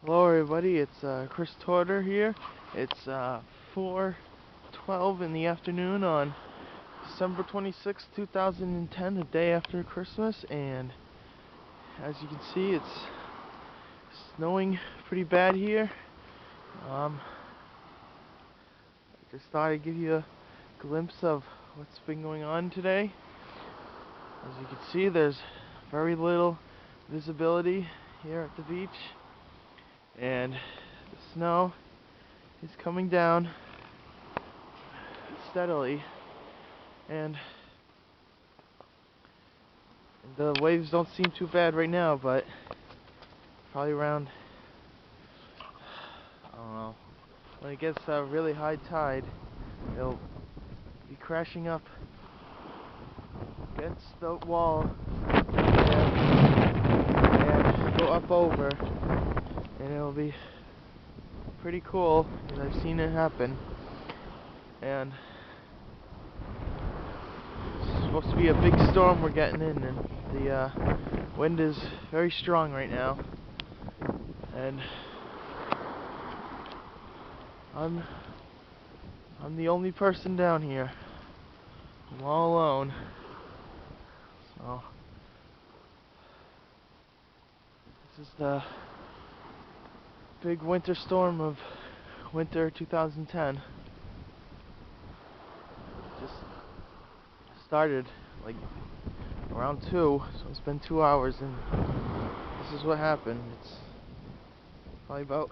Hello everybody, it's Chris Torter here. It's 4:12 in the afternoon on December 26, 2010, the day after Christmas, and as you can see, it's snowing pretty bad here. I just thought I'd give you a glimpse of what's been going on today. As you can see, there's very little visibility here at the beach, and the snow is coming down steadily, and the waves don't seem too bad right now, but probably around, I don't know, when it gets really high tide, it'll be crashing up against the wall and go up over, and it'll be pretty cool because I've seen it happen. And it's supposed to be a big storm we're getting in, and the wind is very strong right now, and I'm the only person down here. I'm all alone. So this is the big winter storm of winter 2010. Just started like around 2, so it's been 2 hours, and this is what happened. It's probably about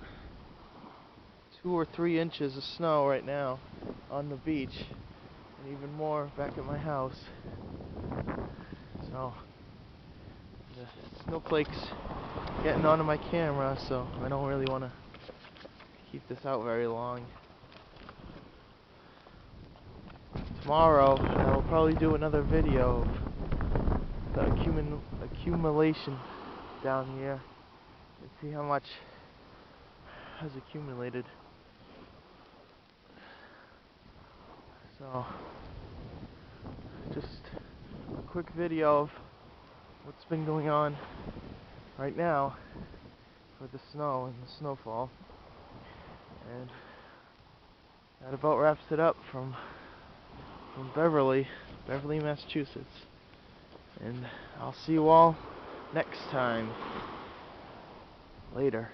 2 or 3 inches of snow right now on the beach, and even more back at my house. So the snowflakes getting onto my camera, so I don't really want to keep this out very long. Tomorrow I will probably do another video of the accumulation down here and see how much has accumulated. So just a quick video of what's been going on right now for the snow and the snowfall, and that about wraps it up from Beverly, Massachusetts, and I'll see you all next time. Later.